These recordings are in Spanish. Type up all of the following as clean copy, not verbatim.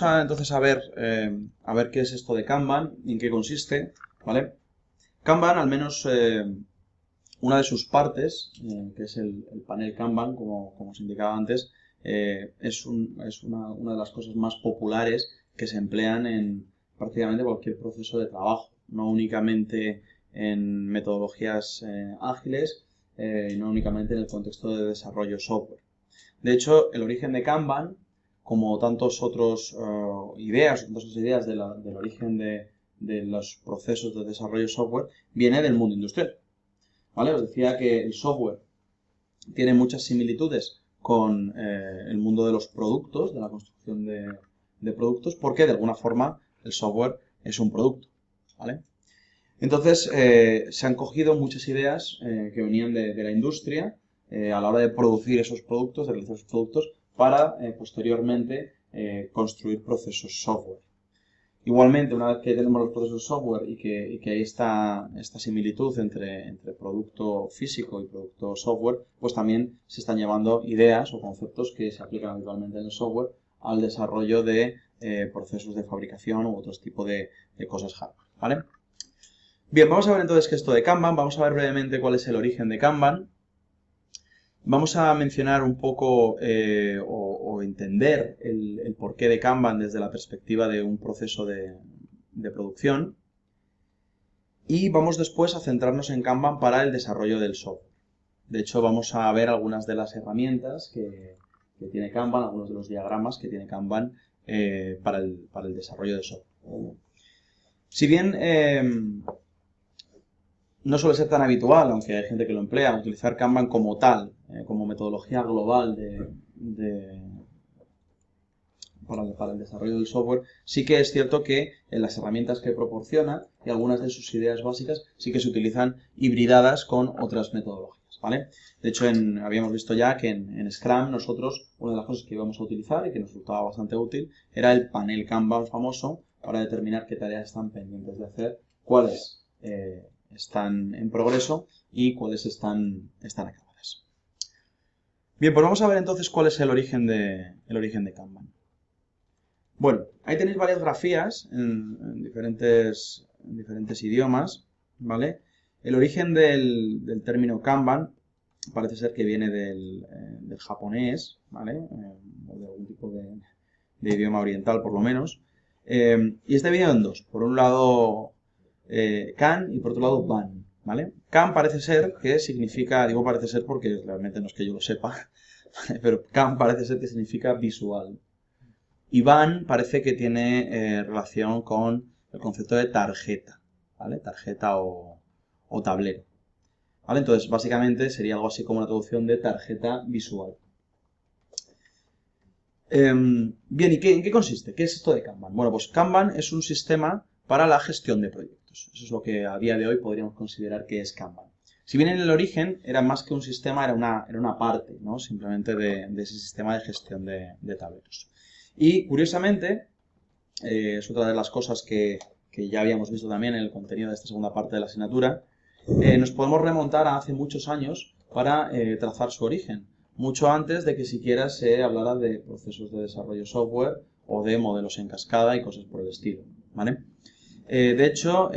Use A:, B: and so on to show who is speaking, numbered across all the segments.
A: Entonces a ver qué es esto de Kanban y en qué consiste, ¿vale? Kanban, al menos una de sus partes, que es el panel Kanban, como os indicaba antes, es una de las cosas más populares que se emplean en prácticamente cualquier proceso de trabajo, no únicamente en metodologías ágiles, no únicamente en el contexto de desarrollo software. De hecho, el origen de Kanban, como tantos otros tantas otras ideas del origen de los procesos de desarrollo software, viene del mundo industrial. ¿Vale? Os decía que el software tiene muchas similitudes con el mundo de los productos, de la construcción de productos, porque de alguna forma el software es un producto. ¿Vale? Entonces, se han cogido muchas ideas que venían de la industria a la hora de producir esos productos, de realizar esos productos, para posteriormente construir procesos software. Igualmente, una vez que tenemos los procesos software y que hay esta similitud entre producto físico y producto software, pues también se están llevando ideas o conceptos que se aplican habitualmente en el software al desarrollo de procesos de fabricación u otros tipos de cosas hardware, ¿vale? Bien, vamos a ver entonces qué es esto de Kanban, vamos a ver brevemente cuál es el origen de Kanban. Vamos a mencionar un poco o entender el porqué de Kanban desde la perspectiva de un proceso de producción. Y vamos después a centrarnos en Kanban para el desarrollo del software. De hecho, vamos a ver algunas de las herramientas que tiene Kanban, algunos de los diagramas que tiene Kanban para el desarrollo del software. Si bien no suele ser tan habitual, aunque hay gente que lo emplea, utilizar Kanban como tal, como metodología global para el desarrollo del software, sí que es cierto que en las herramientas que proporciona y algunas de sus ideas básicas sí que se utilizan hibridadas con otras metodologías, ¿vale? De hecho, habíamos visto ya que en Scrum nosotros, una de las cosas que íbamos a utilizar y que nos resultaba bastante útil era el panel Kanban famoso para determinar qué tareas están pendientes de hacer, cuáles están en progreso y cuáles están acabadas. Bien, pues vamos a ver entonces cuál es el origen de Kanban. Bueno, ahí tenéis varias grafías en diferentes idiomas, ¿vale? El origen del término Kanban parece ser que viene del japonés, ¿vale? O de algún tipo de idioma oriental, por lo menos. Y está dividido en dos. Por un lado, kan y por otro lado, ban, ¿vale? Kan parece ser que significa, digo parece ser porque realmente no es que yo lo sepa, pero kan parece ser que significa visual. Y ban parece que tiene relación con el concepto de tarjeta, ¿vale? Tarjeta o tablero, ¿vale? Entonces, básicamente sería algo así como una traducción de tarjeta visual. Bien, ¿y en qué consiste? ¿Qué es esto de Kanban? Bueno, pues Kanban es un sistema para la gestión de proyectos. Eso es lo que a día de hoy podríamos considerar que es Kanban. Si bien en el origen era más que un sistema, era una parte, ¿no? Simplemente de ese sistema de gestión de tableros. Y curiosamente, es otra de las cosas que ya habíamos visto también en el contenido de esta segunda parte de la asignatura, nos podemos remontar a hace muchos años para trazar su origen, mucho antes de que siquiera se hablara de procesos de desarrollo software o de modelos en cascada y cosas por el estilo, ¿vale? De hecho,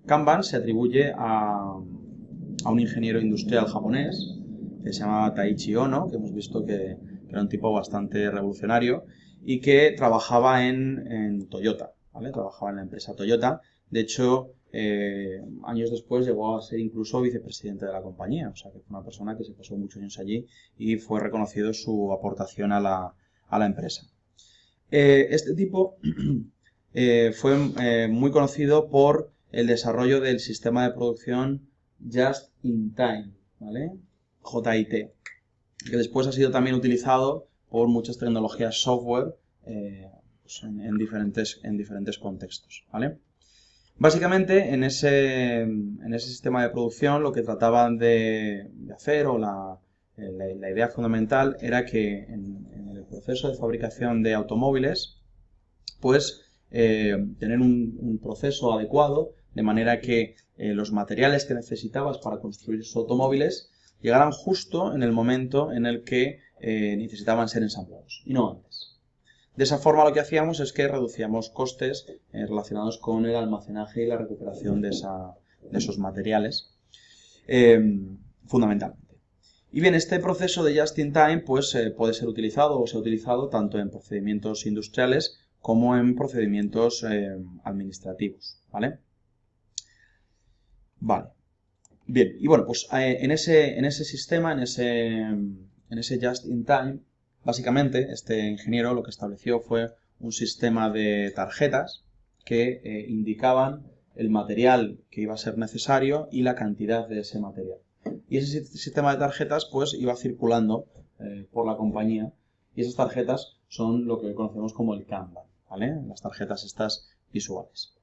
A: Kanban se atribuye a un ingeniero industrial japonés que se llamaba Taiichi Ohno, que hemos visto que era un tipo bastante revolucionario y que trabajaba en Toyota, ¿vale? Trabajaba en la empresa Toyota. De hecho, años después llegó a ser incluso vicepresidente de la compañía, o sea que fue una persona que se pasó muchos años allí y fue reconocido su aportación a la empresa. Este tipo fue muy conocido por el desarrollo del sistema de producción Just in Time, ¿vale? JIT, que después ha sido también utilizado por muchas tecnologías software pues en diferentes contextos, ¿vale? Básicamente, en ese sistema de producción lo que trataban de hacer o la idea fundamental era que en el proceso de fabricación de automóviles, pues tener un proceso adecuado de manera que los materiales que necesitabas para construir esos automóviles llegaran justo en el momento en el que necesitaban ser ensamblados y no antes. De esa forma lo que hacíamos es que reducíamos costes relacionados con el almacenaje y la recuperación de esos materiales, fundamentalmente. Y bien, este proceso de just-in-time pues, puede ser utilizado o se ha utilizado tanto en procedimientos industriales como en procedimientos administrativos, ¿vale? Vale. Bien, y bueno, pues en ese sistema, en ese just-in-time, básicamente este ingeniero lo que estableció fue un sistema de tarjetas que indicaban el material que iba a ser necesario y la cantidad de ese material. Y ese sistema de tarjetas pues iba circulando por la compañía y esas tarjetas son lo que conocemos como el Kanban, ¿vale? Las tarjetas estas visuales.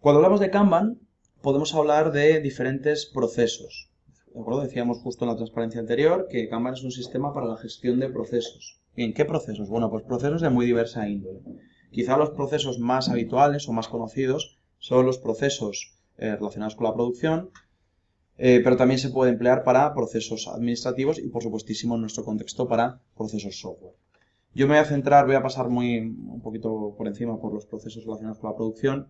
A: Cuando hablamos de Kanban podemos hablar de diferentes procesos. ¿De acuerdo? Decíamos justo en la transparencia anterior que Kanban es un sistema para la gestión de procesos. Bien, ¿qué procesos? Bueno, pues procesos de muy diversa índole. Quizá los procesos más habituales o más conocidos son los procesos relacionados con la producción, pero también se puede emplear para procesos administrativos y, por supuestísimo, en nuestro contexto, para procesos software. Yo me voy a centrar, voy a pasar un poquito por encima por los procesos relacionados con la producción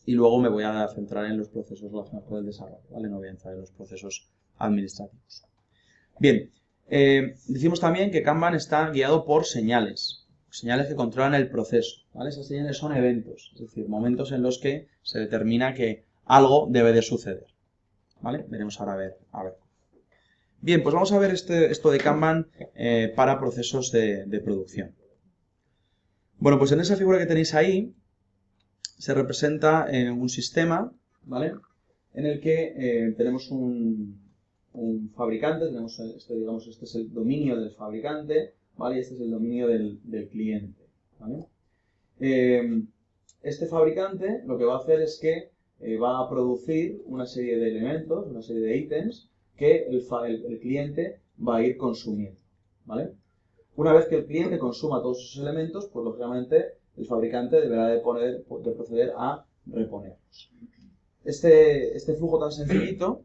A: y luego me voy a centrar en los procesos relacionados con el desarrollo, ¿vale? No voy a entrar en los procesos administrativos. Bien, decimos también que Kanban está guiado por señales que controlan el proceso, ¿vale? Esas señales son eventos, es decir, momentos en los que se determina que algo debe de suceder. ¿Vale? Veremos ahora a ver. Bien, pues vamos a ver esto de Kanban para procesos de producción. Bueno, pues en esa figura que tenéis ahí se representa un sistema, ¿vale? En el que tenemos un fabricante, tenemos digamos, este es el dominio del fabricante, ¿vale? Y este es el dominio del cliente, ¿vale? Este fabricante lo que va a hacer es que va a producir una serie de elementos, una serie de ítems que el cliente va a ir consumiendo, ¿vale? Una vez que el cliente consuma todos esos elementos, pues lógicamente el fabricante deberá de proceder a reponerlos. Este flujo tan sencillito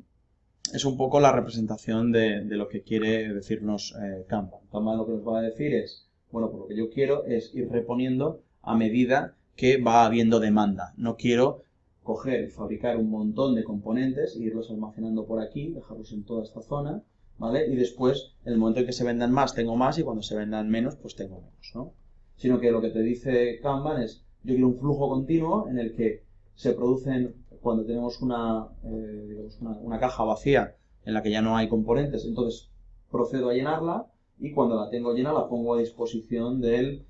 A: es un poco la representación de lo que quiere decirnos Kanban. Kanban lo que nos va a decir es, bueno, pues lo que yo quiero es ir reponiendo a medida que va habiendo demanda. No quiero coger y fabricar un montón de componentes e irlos almacenando por aquí, dejarlos en toda esta zona, ¿vale? Y después, en el momento en que se vendan más, tengo más, y cuando se vendan menos, pues tengo menos, ¿no? Sino que lo que te dice Kanban es, yo quiero un flujo continuo en el que se producen, cuando tenemos digamos una caja vacía en la que ya no hay componentes, entonces procedo a llenarla y cuando la tengo llena la pongo a disposición del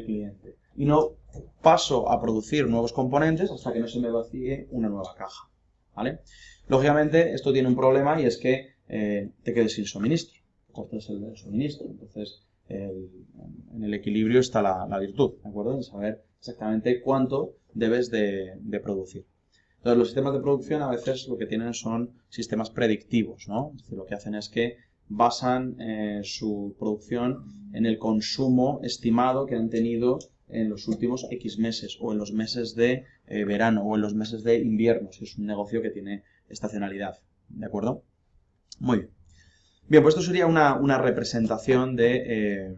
A: cliente. Y no paso a producir nuevos componentes hasta que no se me vacíe una nueva caja, ¿vale? Lógicamente esto tiene un problema y es que te quedes sin suministro, cortes el suministro. Entonces en el equilibrio está la virtud, ¿de acuerdo? En saber exactamente cuánto debes de producir. Entonces los sistemas de producción a veces lo que tienen son sistemas predictivos, ¿no? Es decir, lo que hacen es que basan su producción en el consumo estimado que han tenido en los últimos X meses o en los meses de verano o en los meses de invierno, si es un negocio que tiene estacionalidad, ¿de acuerdo? Muy bien. Bien, pues esto sería una representación de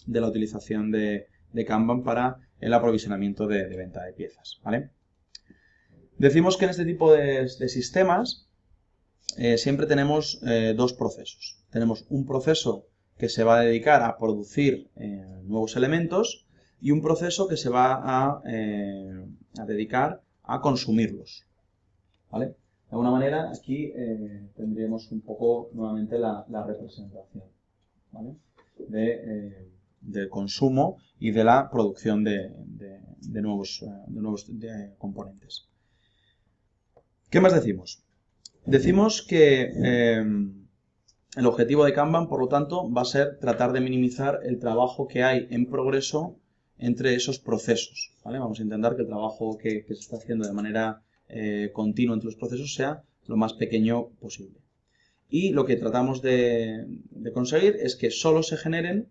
A: la utilización de Kanban para el aprovisionamiento de venta de piezas, ¿vale? Decimos que en este tipo de sistemas siempre tenemos dos procesos. Tenemos un proceso que se va a dedicar a producir nuevos elementos y un proceso que se va a dedicar a consumirlos, ¿vale? De alguna manera aquí tendríamos un poco nuevamente la representación, ¿vale? Del consumo y de la producción de nuevos componentes. ¿Qué más decimos? Decimos que el objetivo de Kanban, por lo tanto, va a ser tratar de minimizar el trabajo que hay en progreso entre esos procesos, ¿vale? Vamos a intentar que el trabajo que se está haciendo de manera continua entre los procesos sea lo más pequeño posible. Y lo que tratamos de conseguir es que solo se generen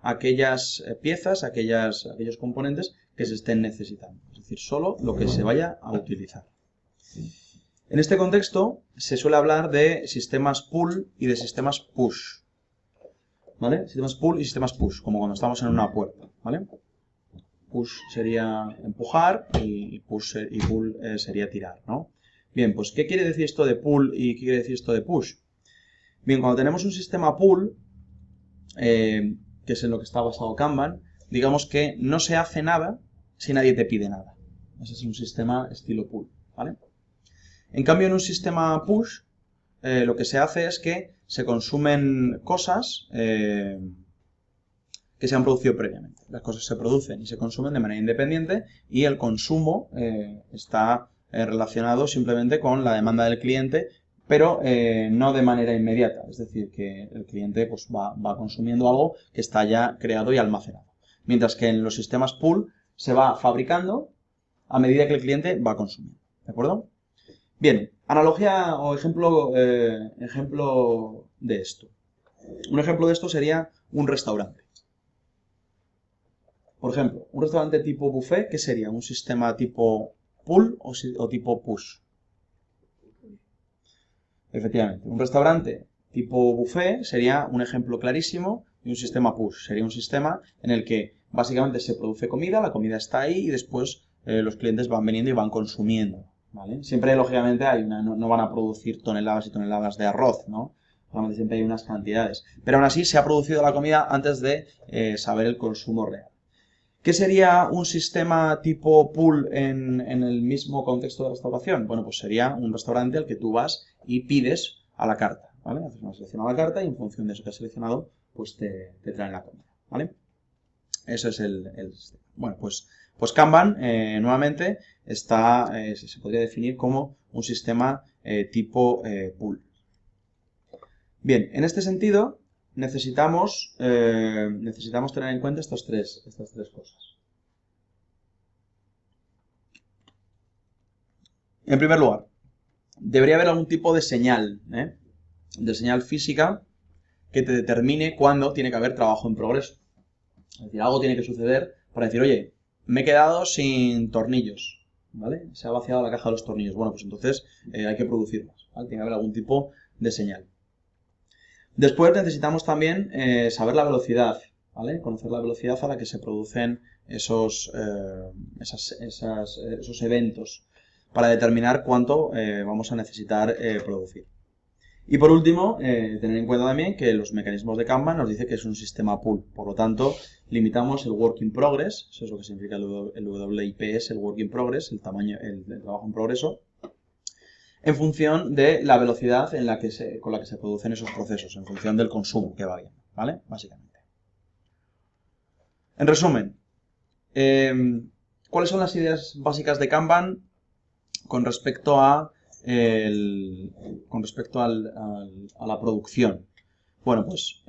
A: aquellas piezas, aquellos componentes que se estén necesitando. Es decir, solo lo que se vaya a utilizar. En este contexto se suele hablar de sistemas pull y de sistemas push. ¿vale? Sistemas pull y sistemas push, como cuando estamos en una puerta, ¿vale? Push sería empujar y pull sería tirar, ¿no? Bien, pues ¿qué quiere decir esto de pull y qué quiere decir esto de push? Bien, cuando tenemos un sistema pull, que es en lo que está basado Kanban, digamos que no se hace nada si nadie te pide nada. Ese es un sistema estilo pull, ¿vale? En cambio, en un sistema push, lo que se hace es que se consumen cosas que se han producido previamente. Las cosas se producen y se consumen de manera independiente y el consumo está relacionado simplemente con la demanda del cliente, pero no de manera inmediata. Es decir, que el cliente pues, va consumiendo algo que está ya creado y almacenado. Mientras que en los sistemas pull se va fabricando a medida que el cliente va consumiendo. ¿De acuerdo? Bien, analogía o ejemplo de esto. Un ejemplo de esto sería un restaurante. Por ejemplo, un restaurante tipo buffet, ¿qué sería? ¿Un sistema tipo pull o tipo push? Efectivamente, un restaurante tipo buffet sería un ejemplo clarísimo de un sistema push. Sería un sistema en el que básicamente se produce comida, la comida está ahí y después los clientes van viniendo y van consumiendo, ¿vale? Siempre, lógicamente, no van a producir toneladas y toneladas de arroz, ¿no? Solamente siempre hay unas cantidades. Pero aún así se ha producido la comida antes de saber el consumo real. ¿Qué sería un sistema tipo pool en el mismo contexto de restauración? Bueno, pues sería un restaurante al que tú vas y pides a la carta, ¿vale? Haces una selección a la carta y en función de eso que has seleccionado, pues te traen la comida, ¿vale? Eso es el sistema. Bueno, pues Kanban, nuevamente, se podría definir como un sistema tipo pool. Bien, en este sentido, necesitamos tener en cuenta estas tres cosas. En primer lugar, debería haber algún tipo de señal, de señal física que te determine cuándo tiene que haber trabajo en progreso. Es decir, algo tiene que suceder para decir, oye, me he quedado sin tornillos, ¿vale? Se ha vaciado la caja de los tornillos. Bueno, pues entonces hay que producirlos, ¿vale? Tiene que haber algún tipo de señal. Después necesitamos también saber la velocidad, ¿vale? Conocer la velocidad a la que se producen esos eventos para determinar cuánto vamos a necesitar producir. Y por último, tener en cuenta también que los mecanismos de Kanban nos dice que es un sistema pool. Por lo tanto, limitamos el work in progress, eso es lo que significa el WIPS, el work in progress, el trabajo en progreso, en función de la velocidad con la que se producen esos procesos, en función del consumo que va habiendo, ¿vale? Básicamente. En resumen, ¿cuáles son las ideas básicas de Kanban con respecto a la producción? Bueno, pues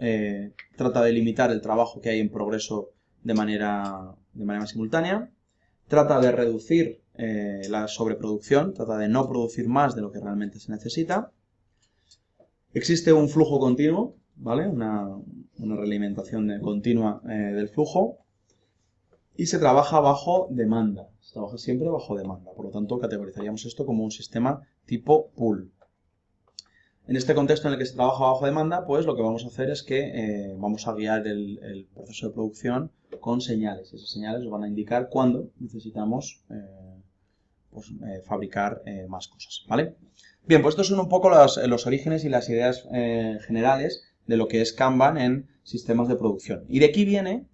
A: trata de limitar el trabajo que hay en progreso de manera más simultánea, trata de reducir la sobreproducción, trata de no producir más de lo que realmente se necesita. Existe un flujo continuo, ¿vale? Una realimentación continua del flujo. Y se trabaja bajo demanda, se trabaja siempre bajo demanda. Por lo tanto, categorizaríamos esto como un sistema tipo pool. En este contexto en el que se trabaja bajo demanda, pues lo que vamos a hacer es que vamos a guiar el proceso de producción con señales. Esas señales nos van a indicar cuándo necesitamos fabricar más cosas, ¿vale? Bien, pues estos son un poco los orígenes y las ideas generales de lo que es Kanban en sistemas de producción. Y de aquí viene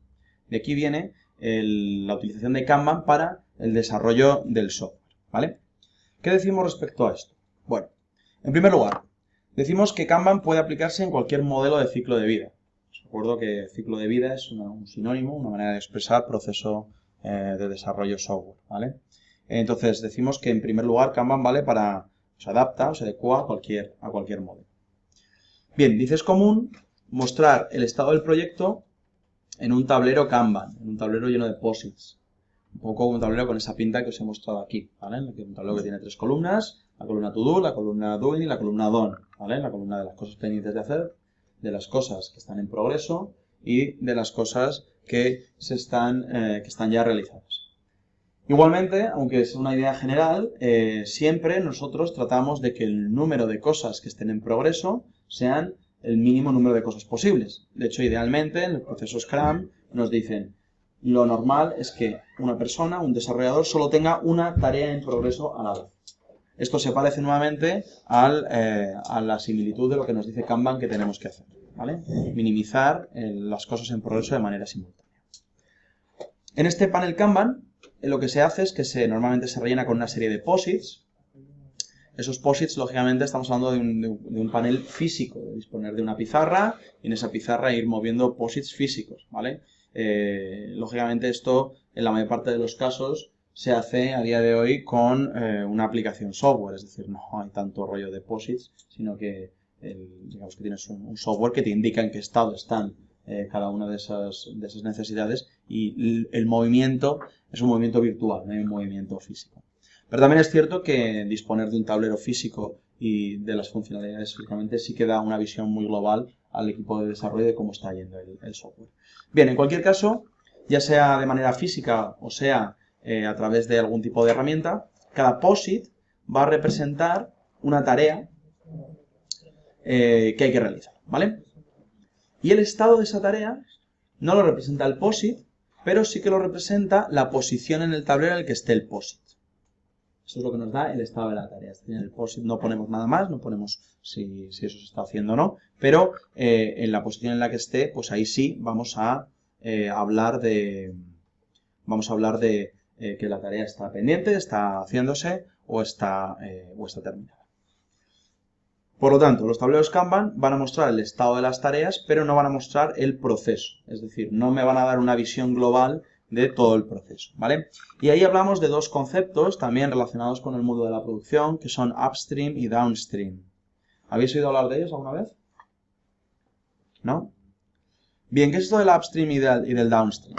A: la utilización de Kanban para el desarrollo del software, ¿vale? ¿Qué decimos respecto a esto? Bueno, en primer lugar, decimos que Kanban puede aplicarse en cualquier modelo de ciclo de vida. Os recuerdo que ciclo de vida es un sinónimo, una manera de expresar proceso de desarrollo software, ¿vale? Entonces, decimos que en primer lugar Kanban se adapta o se adecua a cualquier modelo. Bien, dice es común mostrar el estado del proyecto en un tablero Kanban, en un tablero lleno de posits. Un poco un tablero con esa pinta que os he mostrado aquí, ¿vale? Un tablero que tiene 3 columnas, la columna to do, la columna doing y la columna done, ¿vale? La columna de las cosas pendientes de hacer, de las cosas que están en progreso y de las cosas que están ya realizadas. Igualmente, aunque es una idea general, siempre nosotros tratamos de que el número de cosas que estén en progreso sean el mínimo número de cosas posibles. De hecho, idealmente, en el proceso Scrum nos dicen, lo normal es que una persona, un desarrollador, solo tenga una tarea en progreso a la vez. Esto se parece nuevamente a la similitud de lo que nos dice Kanban que tenemos que hacer, ¿vale? Minimizar las cosas en progreso de manera simultánea. En este panel Kanban, lo que se hace es que normalmente se rellena con una serie de POSITs. Esos POSITs, lógicamente, estamos hablando de un panel físico, de disponer de una pizarra y en esa pizarra ir moviendo POSITs físicos, ¿vale? Lógicamente esto, en la mayor parte de los casos, se hace a día de hoy con una aplicación software, es decir, no hay tanto rollo de POSITs, sino que digamos que tienes un software que te indica en qué estado están cada una de esas necesidades y el movimiento es un movimiento virtual, no hay un movimiento físico. Pero también es cierto que disponer de un tablero físico y de las funcionalidades físicamente sí que da una visión muy global al equipo de desarrollo de cómo está yendo el software. Bien, en cualquier caso, ya sea de manera física o sea a través de algún tipo de herramienta, cada POSIT va a representar una tarea que hay que realizar, ¿vale? Y el estado de esa tarea no lo representa el POSIT, pero sí que lo representa la posición en el tablero en el que esté el POSIT. Eso es lo que nos da el estado de la tarea. En el POSIT no ponemos nada más, no ponemos si eso se está haciendo o no, pero en la posición en la que esté, pues ahí sí vamos a hablar de que la tarea está pendiente, está haciéndose o está terminada. Por lo tanto, los tableros Kanban van a mostrar el estado de las tareas, pero no van a mostrar el proceso. Es decir, no me van a dar una visión global de todo el proceso, ¿vale? Y ahí hablamos de dos conceptos también relacionados con el mundo de la producción, que son upstream y downstream. ¿Habéis oído hablar de ellos alguna vez? ¿No? Bien, ¿qué es esto del upstream y del downstream?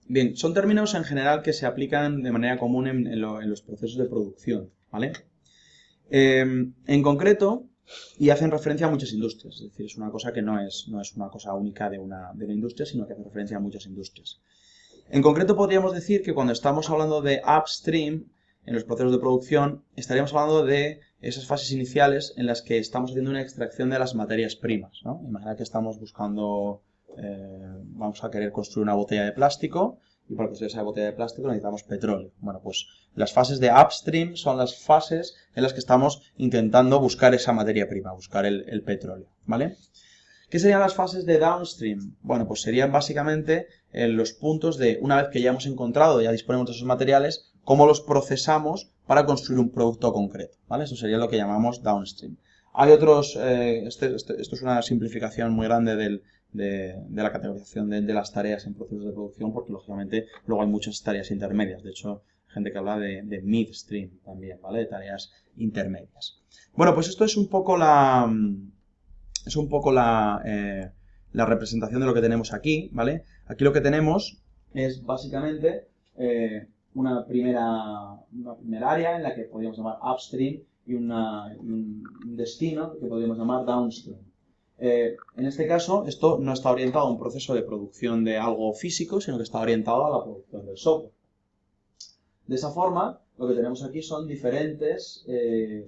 A: Bien, son términos en general que se aplican de manera común en los procesos de producción, ¿vale? En concreto, y hacen referencia a muchas industrias, es decir, es una cosa que no es una cosa única de una industria, sino que hace referencia a muchas industrias. En concreto podríamos decir que cuando estamos hablando de upstream en los procesos de producción, estaríamos hablando de esas fases iniciales en las que estamos haciendo una extracción de las materias primas, ¿no? Imagina que estamos buscando, vamos a querer construir una botella de plástico y para construir esa botella de plástico necesitamos petróleo. Bueno, pues las fases de upstream son las fases en las que estamos intentando buscar esa materia prima, buscar el petróleo, ¿vale? ¿Qué serían las fases de downstream? Bueno, pues serían básicamente los puntos de, una vez que ya hemos encontrado, ya disponemos de esos materiales, cómo los procesamos para construir un producto concreto, ¿vale? Eso sería lo que llamamos downstream. Hay otros, esto es una simplificación muy grande de la categorización de las tareas en procesos de producción, porque lógicamente luego hay muchas tareas intermedias. De hecho, hay gente que habla de midstream también, ¿vale? De tareas intermedias. Bueno, pues esto es un poco la representación de lo que tenemos aquí, ¿vale? Aquí lo que tenemos es básicamente una primera área en la que podríamos llamar upstream y un destino que podríamos llamar downstream. En este caso, esto no está orientado a un proceso de producción de algo físico, sino que está orientado a la producción del software. De esa forma, lo que tenemos aquí son diferentes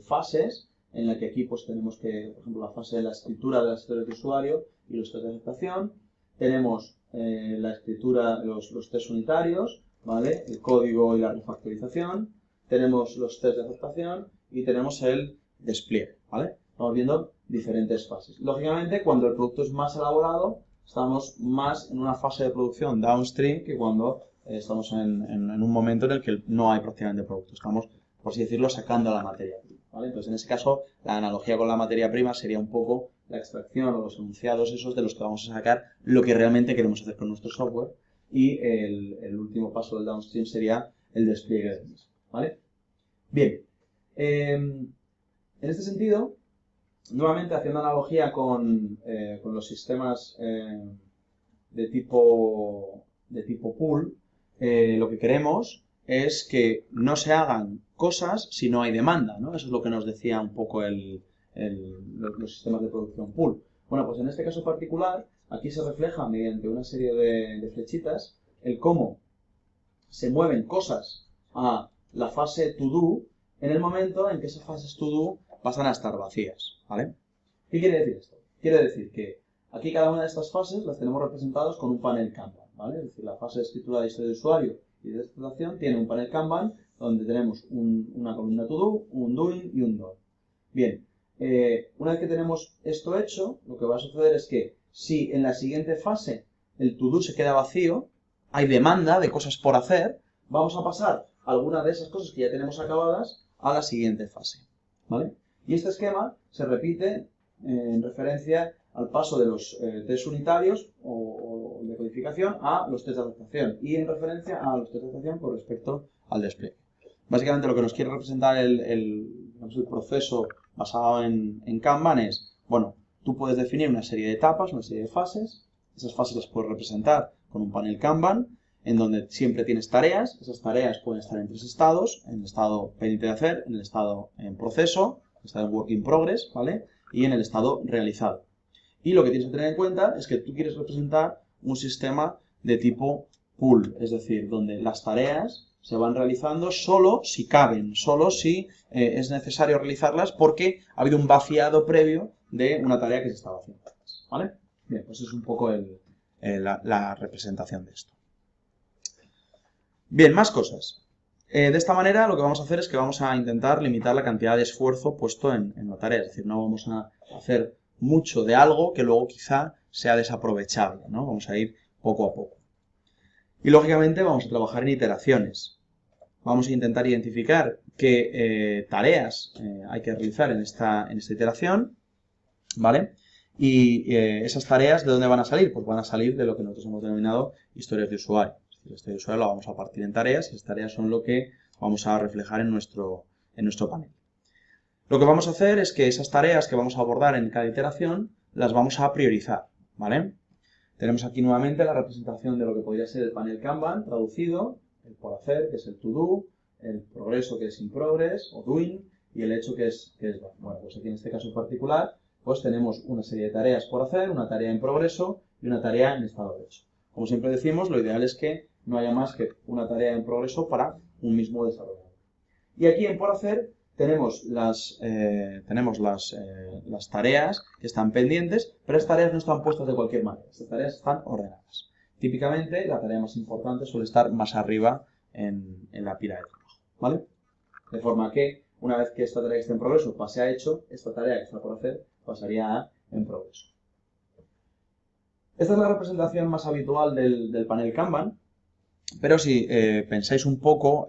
A: fases en la que aquí pues tenemos que, por ejemplo, la fase de la escritura de las historias de usuario y los test de aceptación. Tenemos la escritura, los test unitarios, ¿vale? El código y la refactorización. Tenemos los test de aceptación y tenemos el despliegue, ¿vale? Estamos viendo diferentes fases. Lógicamente, cuando el producto es más elaborado, estamos más en una fase de producción downstream que cuando estamos en un momento en el que no hay prácticamente producto. Estamos, por así decirlo, sacando la materia prima, ¿vale? Entonces, en ese caso, la analogía con la materia prima sería un poco la extracción o los enunciados esos de los que vamos a sacar lo que realmente queremos hacer con nuestro software y el último paso del downstream sería el despliegue del mismo, ¿vale? Bien, en este sentido, nuevamente haciendo analogía con los sistemas de tipo pool, lo que queremos es que no se hagan cosas si no hay demanda, ¿no? Eso es lo que nos decía un poco los sistemas de producción pool. Bueno, pues en este caso particular, aquí se refleja mediante una serie de flechitas el cómo se mueven cosas a la fase to do en el momento en que esas fases to do pasan a estar vacías, ¿vale? ¿Qué quiere decir esto? Quiere decir que aquí cada una de estas fases las tenemos representadas con un panel Kanban, ¿vale? Es decir, la fase de escritura de historia de usuario y de explotación tiene un panel Kanban donde tenemos una columna to do, un doing y un done. Bien, una vez que tenemos esto hecho, lo que va a suceder es que si en la siguiente fase el to do se queda vacío, hay demanda de cosas por hacer, vamos a pasar algunas de esas cosas que ya tenemos acabadas a la siguiente fase, ¿vale? Y este esquema se repite en referencia al paso de los test unitarios o de codificación a los test de adaptación y en referencia a los test de adaptación con respecto al despliegue. Básicamente lo que nos quiere representar el proceso basado en Kanban es, bueno, tú puedes definir una serie de etapas, una serie de fases, esas fases las puedes representar con un panel Kanban, en donde siempre tienes tareas, esas tareas pueden estar en tres estados, en el estado pendiente de hacer, en el estado en proceso, en el estado en work in progress, ¿vale? Y en el estado realizado. Y lo que tienes que tener en cuenta es que tú quieres representar un sistema de tipo pool, es decir, donde las tareas se van realizando solo si caben, solo si es necesario realizarlas porque ha habido un vaciado previo de una tarea que se estaba haciendo antes, ¿vale? Bien, pues es un poco la representación de esto. Bien, más cosas. De esta manera lo que vamos a hacer es que vamos a intentar limitar la cantidad de esfuerzo puesto en la tarea, es decir, no vamos a hacer mucho de algo que luego quizá sea desaprovechable, ¿no? Vamos a ir poco a poco. Y lógicamente vamos a trabajar en iteraciones. Vamos a intentar identificar qué tareas hay que realizar en esta iteración, ¿vale? Y esas tareas, ¿de dónde van a salir? Pues van a salir de lo que nosotros hemos denominado historias de usuario. La historia de usuario la vamos a partir en tareas y esas tareas son lo que vamos a reflejar en nuestro panel. Lo que vamos a hacer es que esas tareas que vamos a abordar en cada iteración las vamos a priorizar, ¿vale? Tenemos aquí nuevamente la representación de lo que podría ser el panel Kanban traducido, el por hacer, que es el to do, el progreso, que es in progress o doing, y el hecho, que es done. Bueno, pues aquí en este caso en particular, pues tenemos una serie de tareas por hacer, una tarea en progreso y una tarea en estado de hecho. Como siempre decimos, lo ideal es que no haya más que una tarea en progreso para un mismo desarrollador. Y aquí en por hacer tenemos las tareas que están pendientes, pero estas tareas no están puestas de cualquier manera, estas tareas están ordenadas. Típicamente la tarea más importante suele estar más arriba en la pila de trabajo, ¿vale? De forma que una vez que esta tarea que está en progreso pase a hecho, esta tarea que está por hacer pasaría a en progreso. Esta es la representación más habitual del panel Kanban, pero si pensáis un poco,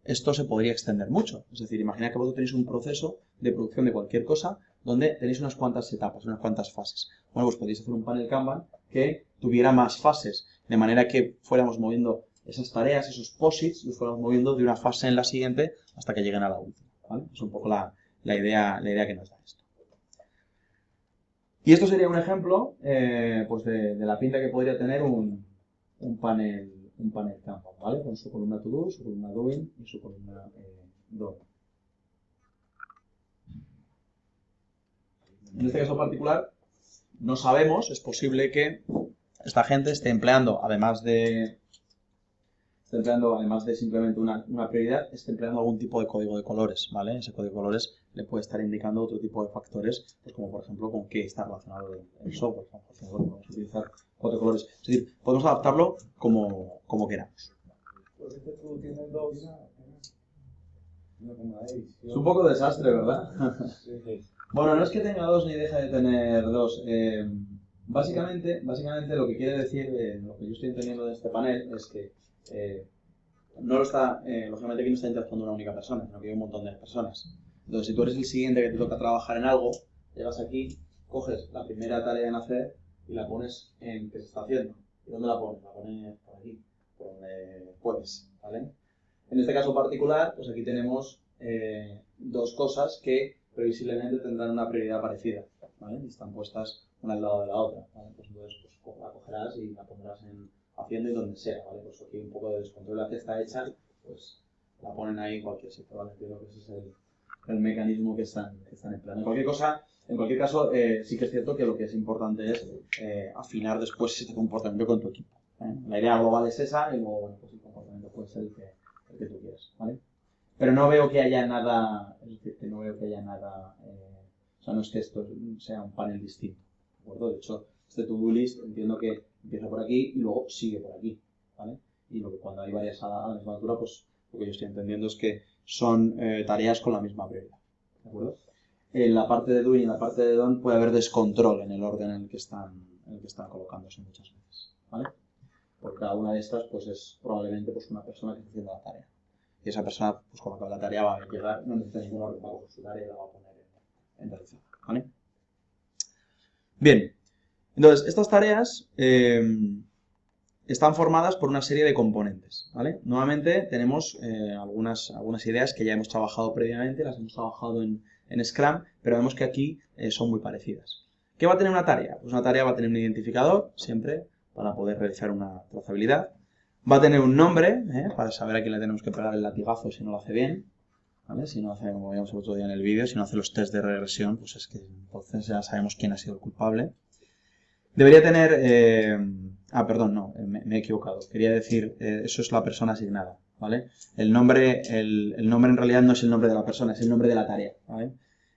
A: esto se podría extender mucho. Es decir, imaginad que vosotros tenéis un proceso de producción de cualquier cosa donde tenéis unas cuantas etapas, unas cuantas fases. Bueno, pues podéis hacer un panel Kanban que tuviera más fases, de manera que fuéramos moviendo esas tareas, esos posits, los fuéramos moviendo de una fase en la siguiente hasta que lleguen a la última, ¿vale? Es un poco la idea que nos da esto. Y esto sería un ejemplo pues de la pinta que podría tener un panel Kanban, ¿vale? Con su columna to do, su columna doing y su columna done. En este caso particular, no sabemos, es posible que esta gente esté empleando, además de simplemente una prioridad, esté empleando algún tipo de código de colores, ¿vale? Ese código de colores le puede estar indicando otro tipo de factores, pues como por ejemplo con qué está relacionado el software. Por ejemplo, podemos utilizar 4 colores. Es decir, podemos adaptarlo como queramos. Es un poco desastre, ¿verdad? Bueno, no es que tenga 2 ni deja de tener 2. Básicamente lo que quiere decir, lo que yo estoy entendiendo de este panel es que no lo está, lógicamente aquí no está interactuando una única persona, sino que hay un montón de personas. Entonces, si tú eres el siguiente que te toca trabajar en algo, llegas aquí, coges la primera tarea en hacer y la pones en que se está haciendo. ¿Y dónde la pones? La pones por aquí, por donde puedes, ¿vale? En este caso particular, pues aquí tenemos 2 cosas que previsiblemente tendrán una prioridad parecida, ¿vale? Y están puestas una al lado de la otra, ¿vale? Pues entonces pues, la cogerás y la pondrás haciendo y donde sea, ¿vale? Pues aquí un poco de descontrol la que está hecha, pues la ponen ahí en cualquier sitio, ¿vale? Creo que ese es el mecanismo que están empleando. En cualquier caso, sí que es cierto que lo que es importante es afinar después ese comportamiento con tu equipo, ¿eh? La idea global es esa y luego, bueno, pues el comportamiento puede ser el que tú quieras, ¿vale? Pero no veo que haya nada, es decir, que no veo que haya nada, o O sea, no es que esto sea un panel distinto, ¿de acuerdo? De hecho, este to-do list entiendo que empieza por aquí y luego sigue por aquí, ¿vale? Y cuando hay varias a la misma altura, pues lo que yo estoy entendiendo es que son tareas con la misma prioridad, ¿de acuerdo? En la parte de doing y en la parte de done puede haber descontrol en el orden en el que están colocándose muchas veces, ¿vale? Por cada una de estas, pues es probablemente pues, una persona que está haciendo la tarea. Y esa persona, pues cuando acabe la tarea va a llegar, no necesita ningún orden, va a coger su tarea y la va a poner en realizar, ¿vale? Bien, entonces estas tareas están formadas por una serie de componentes, ¿vale? Nuevamente tenemos algunas ideas que ya hemos trabajado previamente, las hemos trabajado en Scrum, pero vemos que aquí son muy parecidas. ¿Qué va a tener una tarea? Pues una tarea va a tener un identificador, siempre, para poder realizar una trazabilidad. Va a tener un nombre, para saber a quién le tenemos que pegar el latigazo si no lo hace bien, ¿vale? Si no hace, como veíamos el otro día en el vídeo, si no hace los test de regresión, pues es que entonces ya sabemos quién ha sido el culpable. Debería tener... perdón, no, me he equivocado. Quería decir, eso es la persona asignada, ¿vale? El nombre en realidad no es el nombre de la persona, es el nombre de la tarea, ¿vale?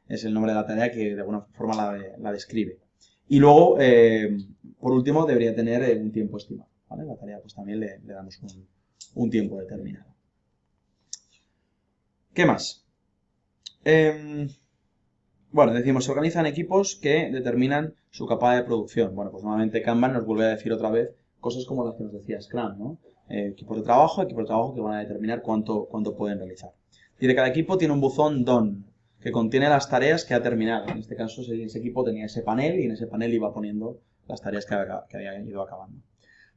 A: Es el nombre de la tarea que de alguna forma la describe. Y luego, por último, debería tener un tiempo estimado, ¿vale? La tarea pues también le damos un tiempo determinado. ¿Qué más? Bueno, decimos, se organizan equipos que determinan su capacidad de producción. Bueno, pues nuevamente Kanban nos vuelve a decir otra vez cosas como las que nos decía Scrum, ¿no? Equipos de trabajo que van a determinar cuánto pueden realizar. Y de cada equipo tiene un buzón done, que contiene las tareas que ha terminado. En este caso, ese equipo tenía ese panel y en ese panel iba poniendo las tareas que había ido acabando.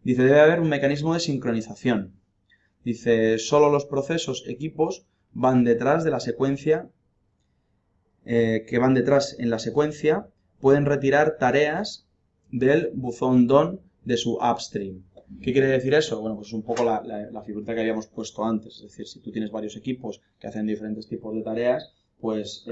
A: Dice, debe haber un mecanismo de sincronización. Dice, solo los procesos equipos van detrás de la secuencia que van detrás en la secuencia pueden retirar tareas del buzón done de su upstream. ¿Qué quiere decir eso? Bueno, pues es un poco la figurita que habíamos puesto antes. Es decir, si tú tienes varios equipos que hacen diferentes tipos de tareas, pues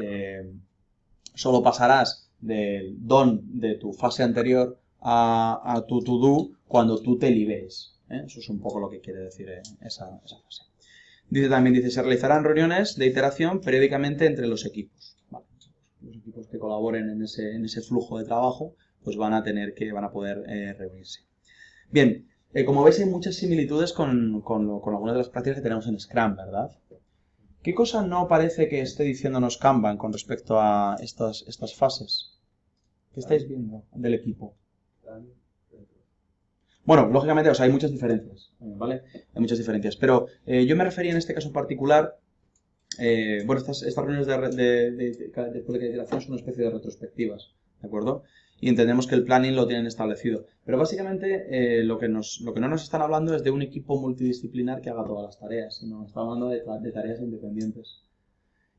A: solo pasarás del done de tu fase anterior a tu to-do cuando tú te liberes. Eso es un poco lo que quiere decir esa fase. Dice, se realizarán reuniones de iteración periódicamente entre los equipos. Vale. Los equipos que colaboren en ese flujo de trabajo, pues van a poder reunirse. Bien, como veis hay muchas similitudes con algunas de las prácticas que tenemos en Scrum, ¿verdad? ¿Qué cosa no parece que esté diciéndonos Kanban con respecto a estas fases? ¿Qué estáis viendo del equipo? Bueno, lógicamente, o sea, hay muchas diferencias, ¿vale? Hay muchas diferencias, pero yo me refería en este caso en particular, bueno, estas reuniones después de cada iteración son una especie de retrospectivas, ¿de acuerdo? Y entendemos que el planning lo tienen establecido. Pero básicamente lo que no nos están hablando es de un equipo multidisciplinar que haga todas las tareas, sino nos están hablando de tareas independientes.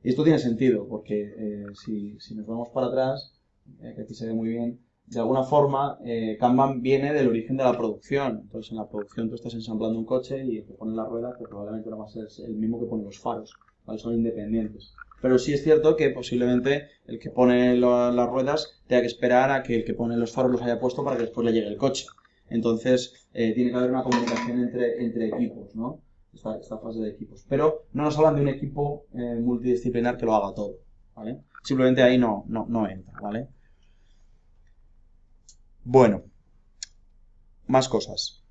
A: Y esto tiene sentido, porque si nos vamos para atrás, que aquí se ve muy bien, de alguna forma, Kanban viene del origen de la producción. Entonces, en la producción tú estás ensamblando un coche y el que pone la rueda, que probablemente no va a ser el mismo que pone los faros, ¿vale? Son independientes. Pero sí es cierto que posiblemente el que pone las ruedas tenga que esperar a que el que pone los faros los haya puesto para que después le llegue el coche. Entonces, tiene que haber una comunicación entre equipos, ¿no? Esta fase de equipos. Pero no nos hablan de un equipo multidisciplinar que lo haga todo, ¿vale? Simplemente ahí no entra, ¿vale? Bueno, más cosas.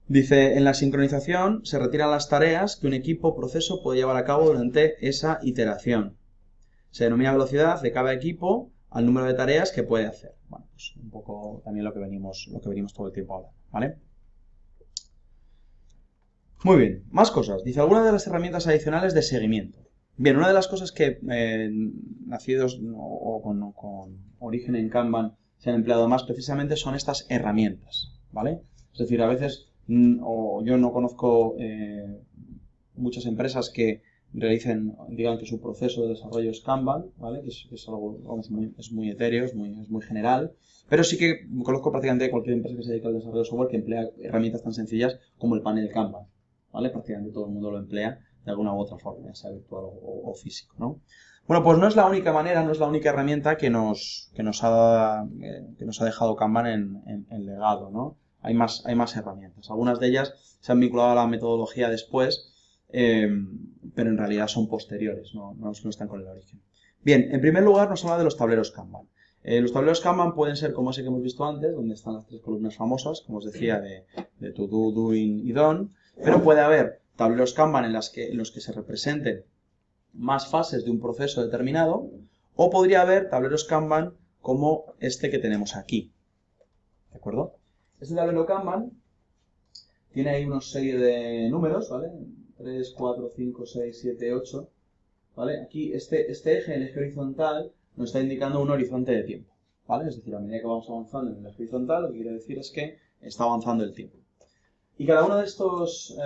A: Dice, en la sincronización se retiran las tareas que un equipo o proceso puede llevar a cabo durante esa iteración. Se denomina velocidad de cada equipo al número de tareas que puede hacer. Bueno, pues un poco también lo que venimos todo el tiempo hablando, ¿vale? Muy bien, más cosas. Dice, algunas de las herramientas adicionales de seguimiento. Bien, una de las cosas que nacidos o con origen en Kanban se han empleado más precisamente son estas herramientas, ¿vale? Es decir, a veces yo no conozco muchas empresas que digan que su proceso de desarrollo es Kanban, ¿vale? Que es algo, vamos, es muy etéreo, es muy general, pero sí que conozco prácticamente cualquier empresa que se dedica al desarrollo de software que emplea herramientas tan sencillas como el panel Kanban, ¿vale? Prácticamente todo el mundo lo emplea de alguna u otra forma, ya sea virtual o físico, ¿no? Bueno, pues no es la única manera, no es la única herramienta que nos ha dejado Kanban en legado, ¿no? Hay más herramientas. Algunas de ellas se han vinculado a la metodología después, pero en realidad son posteriores, no están con el origen. Bien, en primer lugar nos habla de los tableros Kanban. Los tableros Kanban pueden ser como ese que hemos visto antes, donde están las tres columnas famosas, como os decía, de to do, doing y done, pero puede haber tableros Kanban en los que se representen más fases de un proceso determinado, o podría haber tableros Kanban como este que tenemos aquí. ¿De acuerdo? Este tablero Kanban tiene ahí una serie de números, ¿vale? 3, 4, 5, 6, 7, 8. ¿Vale? Aquí este eje, el eje horizontal, nos está indicando un horizonte de tiempo, ¿vale? Es decir, a medida que vamos avanzando en el eje horizontal, lo que quiere decir es que está avanzando el tiempo. Y cada uno de estos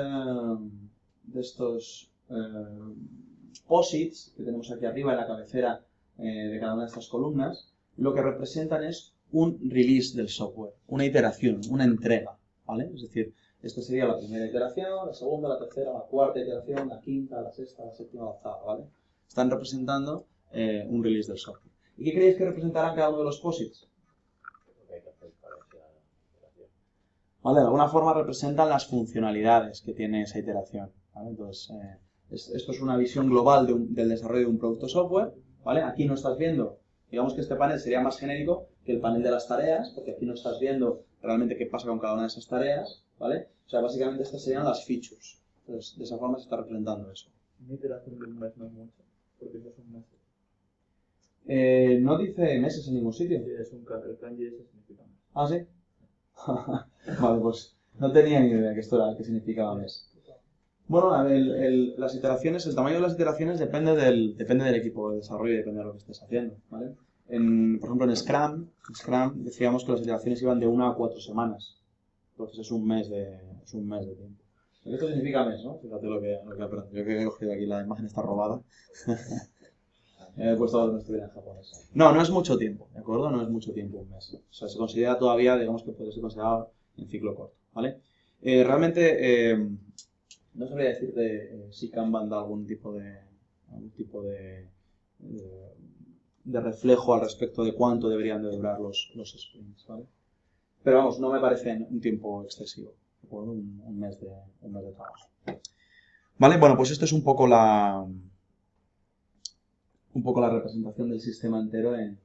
A: posits que tenemos aquí arriba en la cabecera de cada una de estas columnas, lo que representan es un release del software, una iteración, una entrega, ¿vale? Es decir, esta sería la primera iteración, la segunda, la tercera, la cuarta iteración, la quinta, la sexta, la séptima, la octava, ¿vale? Están representando un release del software. ¿Y qué creéis que representarán cada uno de los posits? ¿Vale? De alguna forma representan las funcionalidades que tiene esa iteración, ¿vale? Entonces, esto es una visión global del desarrollo de un producto software, ¿vale? Aquí no estás viendo, digamos que este panel sería más genérico que el panel de las tareas, porque aquí no estás viendo realmente qué pasa con cada una de esas tareas, ¿vale? O sea, básicamente estas serían las features. Entonces, de esa forma se está representando eso.
B: Una iteración de un mes no es mucho, porque eso son meses.
A: No dice meses en ningún sitio.
B: Sí, el kanji ese significa mes.
A: ¿Ah, sí? Vale, pues no tenía ni idea que esto era, que significaba mes. Bueno, las iteraciones, el tamaño de las iteraciones depende del equipo de desarrollo y depende de lo que estés haciendo, ¿vale? Por ejemplo, en Scrum decíamos que las iteraciones iban de 1 a 4 semanas. Entonces es un mes de tiempo. Esto significa mes, ¿no? Fíjate lo que aprendí. Yo que he cogido aquí, la imagen está robada. He puesto que no estuviera en japonés. No es mucho tiempo, ¿de acuerdo? No es mucho tiempo, un mes. O sea, se considera todavía, digamos que puede ser considerado en ciclo corto, ¿vale? Realmente, no sabría decirte si Kanban da algún tipo de reflejo al respecto de cuánto deberían de durar los sprints, ¿vale? Pero vamos, no me parece un tiempo excesivo, ¿de acuerdo? Un mes de trabajo. ¿Vale? Bueno, pues esto es un poco la representación del sistema entero en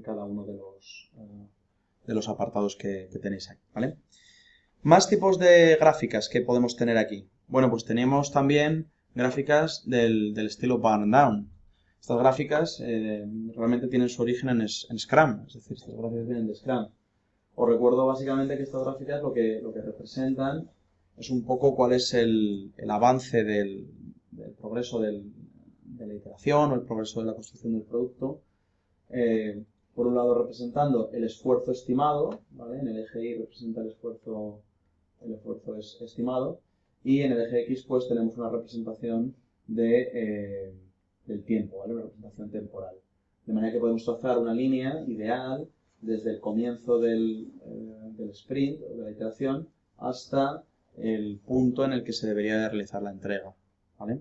A: cada uno de los apartados que tenéis ahí, ¿vale? Más tipos de gráficas que podemos tener aquí. Bueno, pues tenemos también gráficas del estilo Burn Down. Estas gráficas realmente tienen su origen en Scrum, es decir, estas gráficas vienen de Scrum. Os recuerdo básicamente que estas gráficas lo que representan es un poco cuál es el avance del progreso de la iteración o el progreso de la construcción del producto. Por un lado representando el esfuerzo estimado, ¿vale? En el eje Y representa el esfuerzo estimado, y en el eje X pues tenemos una representación del tiempo, ¿vale? Una representación temporal. De manera que podemos trazar una línea ideal desde el comienzo del sprint o de la iteración hasta el punto en el que se debería de realizar la entrega, ¿vale?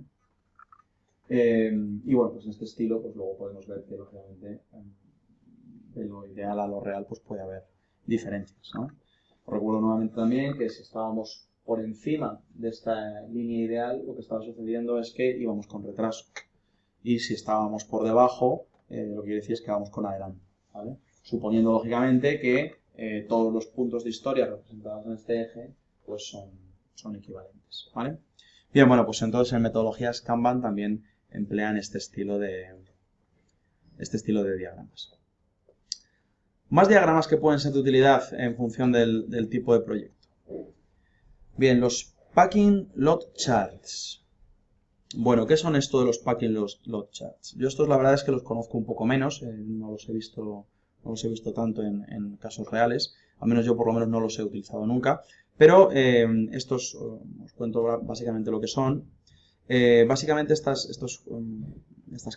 A: Y bueno, pues en este estilo pues luego podemos ver que lógicamente de lo ideal a lo real pues puede haber diferencias, ¿no? Os recuerdo nuevamente también que si estábamos por encima de esta línea ideal, lo que estaba sucediendo es que íbamos con retraso. Y si estábamos por debajo, lo que quiere decir es que vamos con adelanto, ¿vale? Suponiendo lógicamente que todos los puntos de historia representados en este eje pues son equivalentes, ¿vale? Bien, bueno, pues entonces en metodologías Kanban también emplean este estilo de diagramas. Más diagramas que pueden ser de utilidad en función del tipo de proyecto. Bien, los Packing Lot Charts. Bueno, ¿qué son esto de los Packing Lot Charts? Yo estos la verdad es que los conozco un poco menos, no los he visto tanto en casos reales, al menos yo por lo menos no los he utilizado nunca, pero estos, os cuento básicamente lo que son. Básicamente estas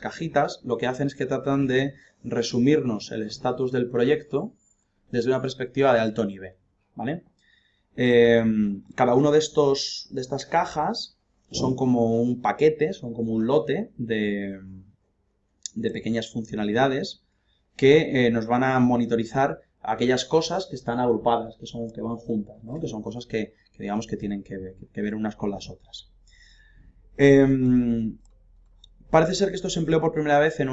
A: cajitas lo que hacen es que tratan de resumirnos el estatus del proyecto desde una perspectiva de alto nivel, ¿vale? Cada uno de estas cajas son como un paquete, son como un lote de pequeñas funcionalidades que nos van a monitorizar aquellas cosas que están agrupadas, que van juntas, ¿no? Que son cosas que digamos que tienen que ver unas con las otras. Parece ser que esto se empleó por primera vez a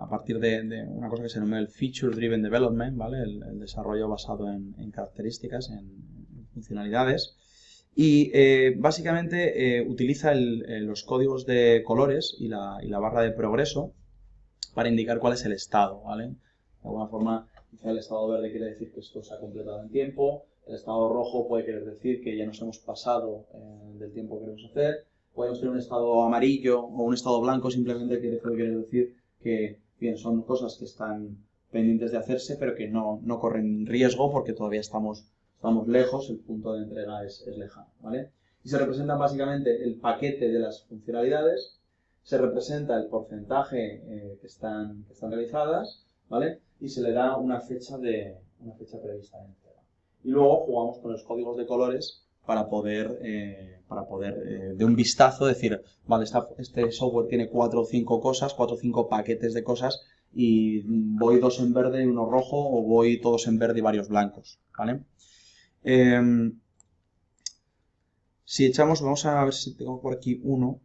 A: partir de una cosa que se denomina el Feature Driven Development, ¿vale? El desarrollo basado en características, en funcionalidades. Y básicamente utiliza los códigos de colores y la barra de progreso para indicar cuál es el estado, ¿vale? De alguna forma, el estado verde quiere decir que esto se ha completado en tiempo, el estado rojo puede querer decir que ya nos hemos pasado del tiempo que queremos hacer, podemos tener un estado amarillo o un estado blanco, simplemente quiere decir que, bien, son cosas que están pendientes de hacerse, pero que no corren riesgo porque todavía estamos lejos, el punto de entrega es lejano, ¿vale? Y se representan básicamente el paquete de las funcionalidades, se representa el porcentaje que están realizadas, ¿vale? Y se le da una fecha prevista de entrega. Y luego jugamos con los códigos de colores para poder de un vistazo decir, vale, este software tiene 4 o 5 cosas, 4 o 5 paquetes de cosas y voy 2 en verde y 1 rojo o voy todos en verde y varios blancos, ¿vale? Si echamos, vamos a ver si tengo por aquí uno.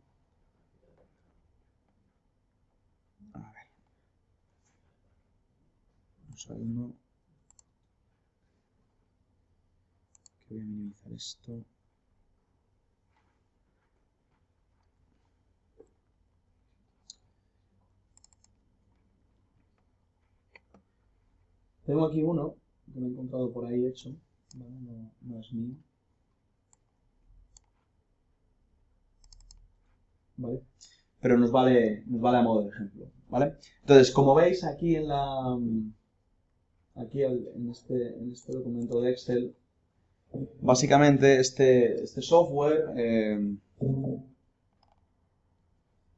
A: A ver. Un segundo. Que voy a minimizar esto. Tengo aquí uno que me he encontrado por ahí hecho, ¿vale? No es mío. ¿Vale? Pero nos vale a modo de ejemplo, ¿vale? Entonces, como veis aquí en este documento de Excel, básicamente este software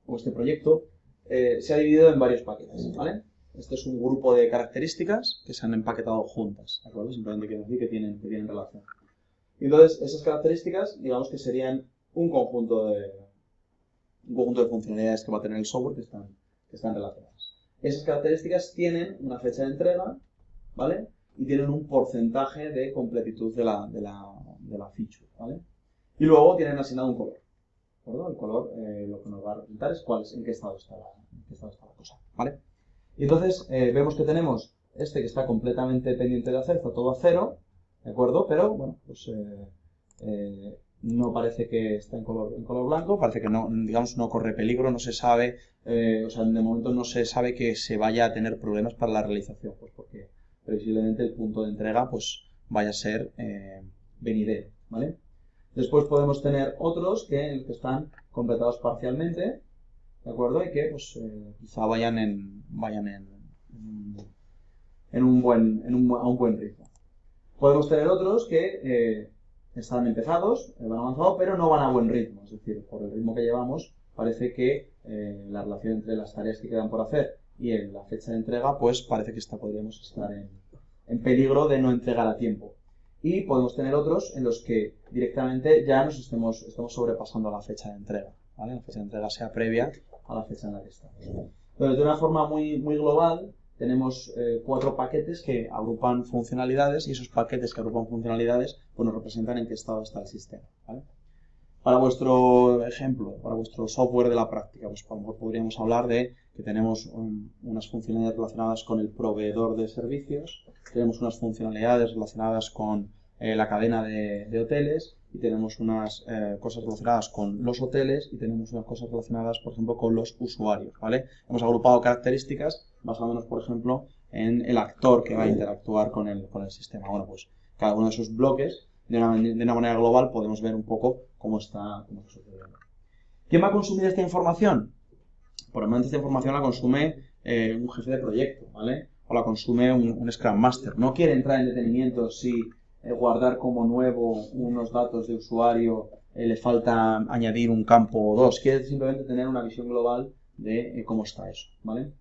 A: o este proyecto se ha dividido en varios paquetes, ¿vale? Este es un grupo de características que se han empaquetado juntas, ¿de acuerdo? Simplemente quiere decir que tienen relación. Y entonces, esas características, digamos que serían un conjunto de funcionalidades que va a tener el software que están relacionadas. Esas características tienen una fecha de entrega, ¿vale? Y tienen un porcentaje de completitud de la feature, ¿vale? Y luego tienen asignado un color, ¿de acuerdo? El color lo que nos va a representar es en qué estado está la cosa, ¿vale? Y entonces vemos que tenemos este que está completamente pendiente de hacer, está todo a cero, ¿de acuerdo? Pero, bueno, pues no parece que está en color blanco, parece que no, digamos, no corre peligro, no se sabe, o sea, de momento no se sabe que se vaya a tener problemas para la realización, pues porque previsiblemente el punto de entrega pues vaya a ser venidero, ¿vale? Después podemos tener otros que están completados parcialmente, ¿de acuerdo? Y que pues quizá vayan a un buen ritmo. Podemos tener otros que están empezados, van avanzados, pero no van a buen ritmo. Es decir, por el ritmo que llevamos, parece que la relación entre las tareas que quedan por hacer y la fecha de entrega, pues parece que podríamos estar en peligro de no entregar a tiempo. Y podemos tener otros en los que directamente ya nos estemos sobrepasando la fecha de entrega, ¿vale? La fecha de entrega sea previa a la fecha en la que estamos. Entonces, de una forma muy global, tenemos 4 paquetes que agrupan funcionalidades y esos paquetes que agrupan funcionalidades pues nos representan en qué estado está el sistema, ¿vale? Para vuestro ejemplo, para vuestro software de la práctica, pues a lo mejor podríamos hablar de que tenemos unas funcionalidades relacionadas con el proveedor de servicios, tenemos unas funcionalidades relacionadas con la cadena de hoteles y tenemos unas cosas relacionadas con los hoteles y tenemos unas cosas relacionadas, por ejemplo, con los usuarios, ¿vale? Hemos agrupado características basándonos, por ejemplo, en el actor que va a interactuar con el sistema. Bueno, pues cada uno de esos bloques, de una manera global, podemos ver un poco cómo está sucediendo. ¿Quién va a consumir esta información? Por el momento esta información la consume un jefe de proyecto, ¿vale? O la consume un Scrum Master. No quiere entrar en detenimiento si guardar como nuevo unos datos de usuario le falta añadir un campo o dos. Quiere simplemente tener una visión global de cómo está eso, ¿vale?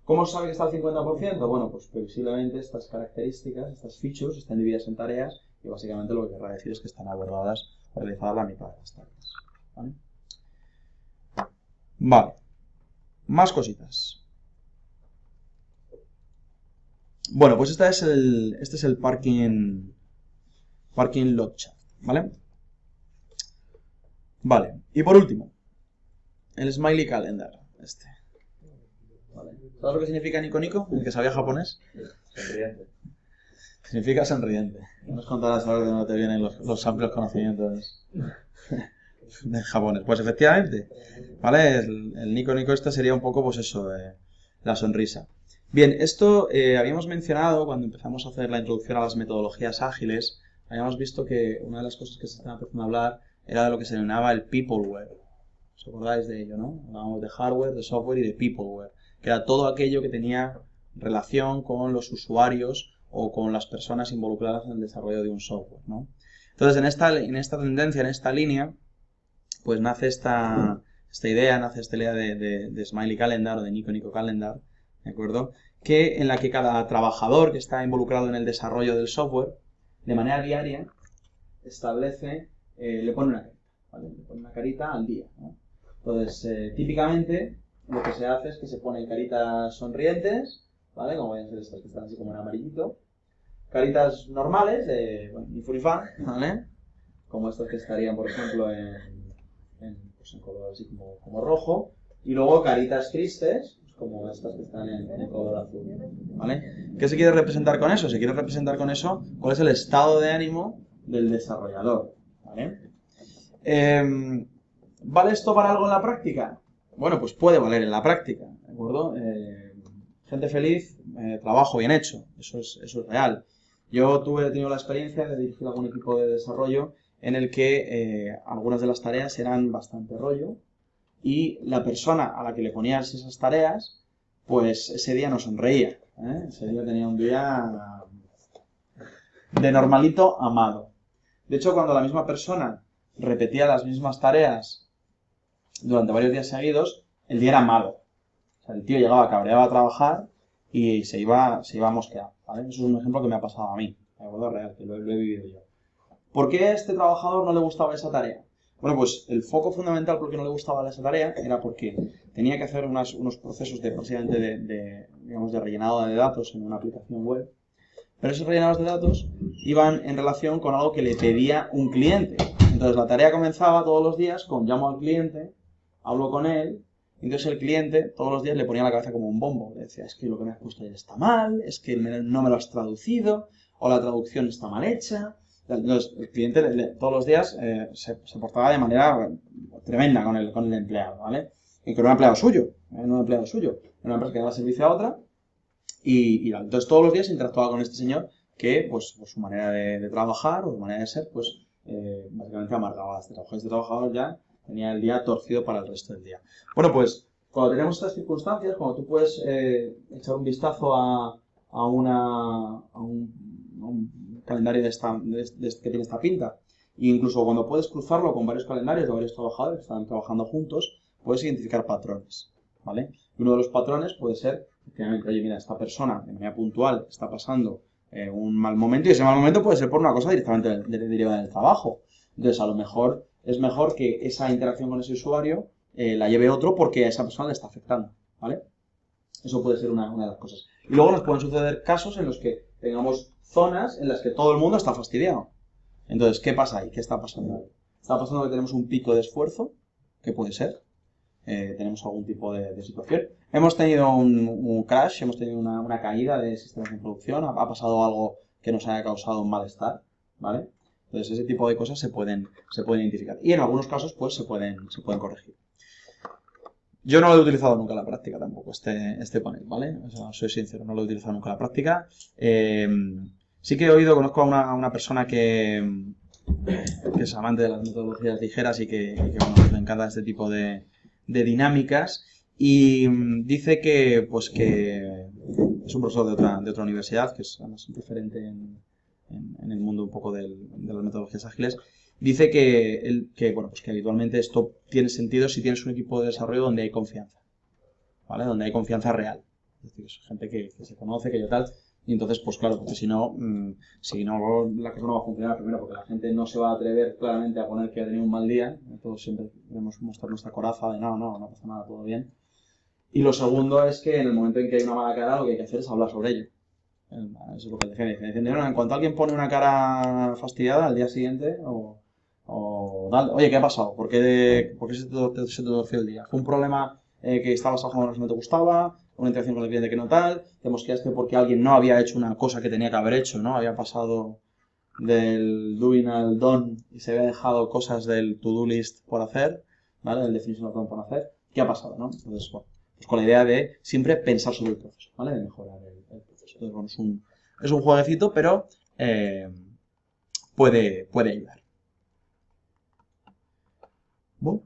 A: ¿Cómo sabe que está al 50%? Bueno, pues previsiblemente estas características, estas features, están divididas en tareas y básicamente lo que querrá decir es que están abordadas o realizadas la mitad de las tareas, ¿vale? Vale. Más cositas. Bueno, pues este es el parking lot chart, ¿vale? Vale. Y por último, El Smiley Calendar, este. Vale. ¿Sabes lo que significa Nico Nico? El que sabía japonés.
B: Sonriente.
A: Significa sonriente. Nos contarás ahora de dónde te vienen los amplios conocimientos de japonés. Pues efectivamente, ¿vale? El Nico Nico este sería un poco, pues eso, la sonrisa. Bien, esto habíamos mencionado cuando empezamos a hacer la introducción a las metodologías ágiles, habíamos visto que una de las cosas que se estaba empezando a hablar era de lo que se denominaba el peopleware. ¿Os acordáis de ello, no? Hablábamos de hardware, de software y de peopleware, que era todo aquello que tenía relación con los usuarios o con las personas involucradas en el desarrollo de un software, ¿no? Entonces, en esta tendencia, en esta línea, pues nace esta idea, nace esta idea de Smiley Calendar o de Nico Nico Calendar, ¿de acuerdo? En la que cada trabajador que está involucrado en el desarrollo del software, de manera diaria, establece, le pone una carita, ¿vale? Le pone una carita al día, ¿no? Entonces, típicamente, lo que se hace es que se ponen caritas sonrientes, ¿vale? Como pueden ser estas que están así como en amarillito. Caritas normales, ni furifán, ¿vale? Como estas que estarían, por ejemplo, pues en color así como rojo. Y luego caritas tristes, pues como estas que están en color azul, ¿vale? ¿Qué se quiere representar con eso? Se quiere representar con eso cuál es el estado de ánimo del desarrollador, ¿vale? ¿Vale esto para algo en la práctica? Bueno, pues puede valer en la práctica, ¿de acuerdo? Gente feliz, trabajo bien hecho, eso es real. Yo he tenido la experiencia de dirigir algún equipo de desarrollo en el que algunas de las tareas eran bastante rollo y la persona a la que le ponías esas tareas, pues ese día no sonreía, ¿eh? Ese día tenía un día de normalito a malo. De hecho, cuando la misma persona repetía las mismas tareas durante varios días seguidos, el día era malo. O sea, el tío llegaba cabreado a trabajar y se iba a mosquear, ¿vale? Eso es un ejemplo que me ha pasado a mí, de acuerdo, real, que lo he vivido yo. ¿Por qué a este trabajador no le gustaba esa tarea? Bueno, pues el foco fundamental por qué no le gustaba esa tarea era porque tenía que hacer unos procesos digamos, de rellenado de datos en una aplicación web, pero esos rellenados de datos iban en relación con algo que le pedía un cliente. Entonces la tarea comenzaba todos los días con llamo al cliente, hablo con él, y entonces el cliente todos los días le ponía la cabeza como un bombo. Le decía, es que lo que me has puesto ayer está mal, es que no me lo has traducido, o la traducción está mal hecha. Entonces el cliente todos los días se portaba de manera tremenda con el empleado, ¿vale? Y que era un empleado suyo, era una empresa que daba servicio a otra, y entonces todos los días interactuaba con este señor que, pues, por su manera de trabajar o su manera de ser, pues, básicamente amargaba a este trabajador. Este trabajador ya tenía el día torcido para el resto del día. Bueno, pues, cuando tenemos estas circunstancias, cuando tú puedes echar un vistazo a un calendario que tiene esta pinta, e incluso cuando puedes cruzarlo con varios calendarios de varios trabajadores que están trabajando juntos, puedes identificar patrones, ¿vale? Y uno de los patrones puede ser, efectivamente, oye, mira, esta persona de manera puntual está pasando un mal momento, y ese mal momento puede ser por una cosa directamente derivada del trabajo. Entonces, a lo mejor es mejor que esa interacción con ese usuario la lleve otro porque a esa persona le está afectando, ¿vale? Eso puede ser una de las cosas. Y luego nos pueden suceder casos en los que tengamos zonas en las que todo el mundo está fastidiado. Entonces, ¿qué pasa ahí? ¿Qué está pasando ahí? Está pasando que tenemos un pico de esfuerzo, que puede ser. Tenemos algún tipo de situación. Hemos tenido un crash, hemos tenido una caída de sistemas de producción, ha pasado algo que nos haya causado un malestar, ¿vale? Entonces, ese tipo de cosas se pueden identificar. Y en algunos casos, pues, se pueden corregir. Yo no lo he utilizado nunca en la práctica tampoco, este panel, ¿vale? O sea, soy sincero, no lo he utilizado nunca en la práctica. Sí que conozco a una persona que es amante de las metodologías ligeras y que bueno, le encanta este tipo de dinámicas, y dice que es un profesor de otra universidad, que es además un referente en el mundo un poco de las metodologías ágiles. Dice que habitualmente esto tiene sentido si tienes un equipo de desarrollo donde hay confianza, ¿vale? Donde hay confianza real. Es decir, es gente que se conoce, que yo tal. Y entonces, pues claro, porque si no, la cosa no va a funcionar. Primero, porque la gente no se va a atrever claramente a poner que ha tenido un mal día. Todos siempre debemos mostrar nuestra coraza de no pasa nada, todo bien. Y lo segundo es que en el momento en que hay una mala cara, lo que hay que hacer es hablar sobre ello. Eso es lo que dicen. En cuanto alguien pone una cara fastidiada al día siguiente o O dale, oye, ¿qué ha pasado? ¿Por qué se te torció el día? ¿Fue un problema que estabas trabajando que no te gustaba? ¿Una interacción con el cliente que no tal? ¿Te mosqueaste porque alguien no había hecho una cosa que tenía que haber hecho, ¿no? Había pasado del doing al done y se había dejado cosas del to-do list por hacer, ¿vale? Del definition of done por hacer. ¿Qué ha pasado, no? Entonces, bueno, pues con la idea de siempre pensar sobre el proceso, ¿vale? De mejorar el proceso. Entonces, bueno, es un jueguecito, pero puede ayudar. Bueno,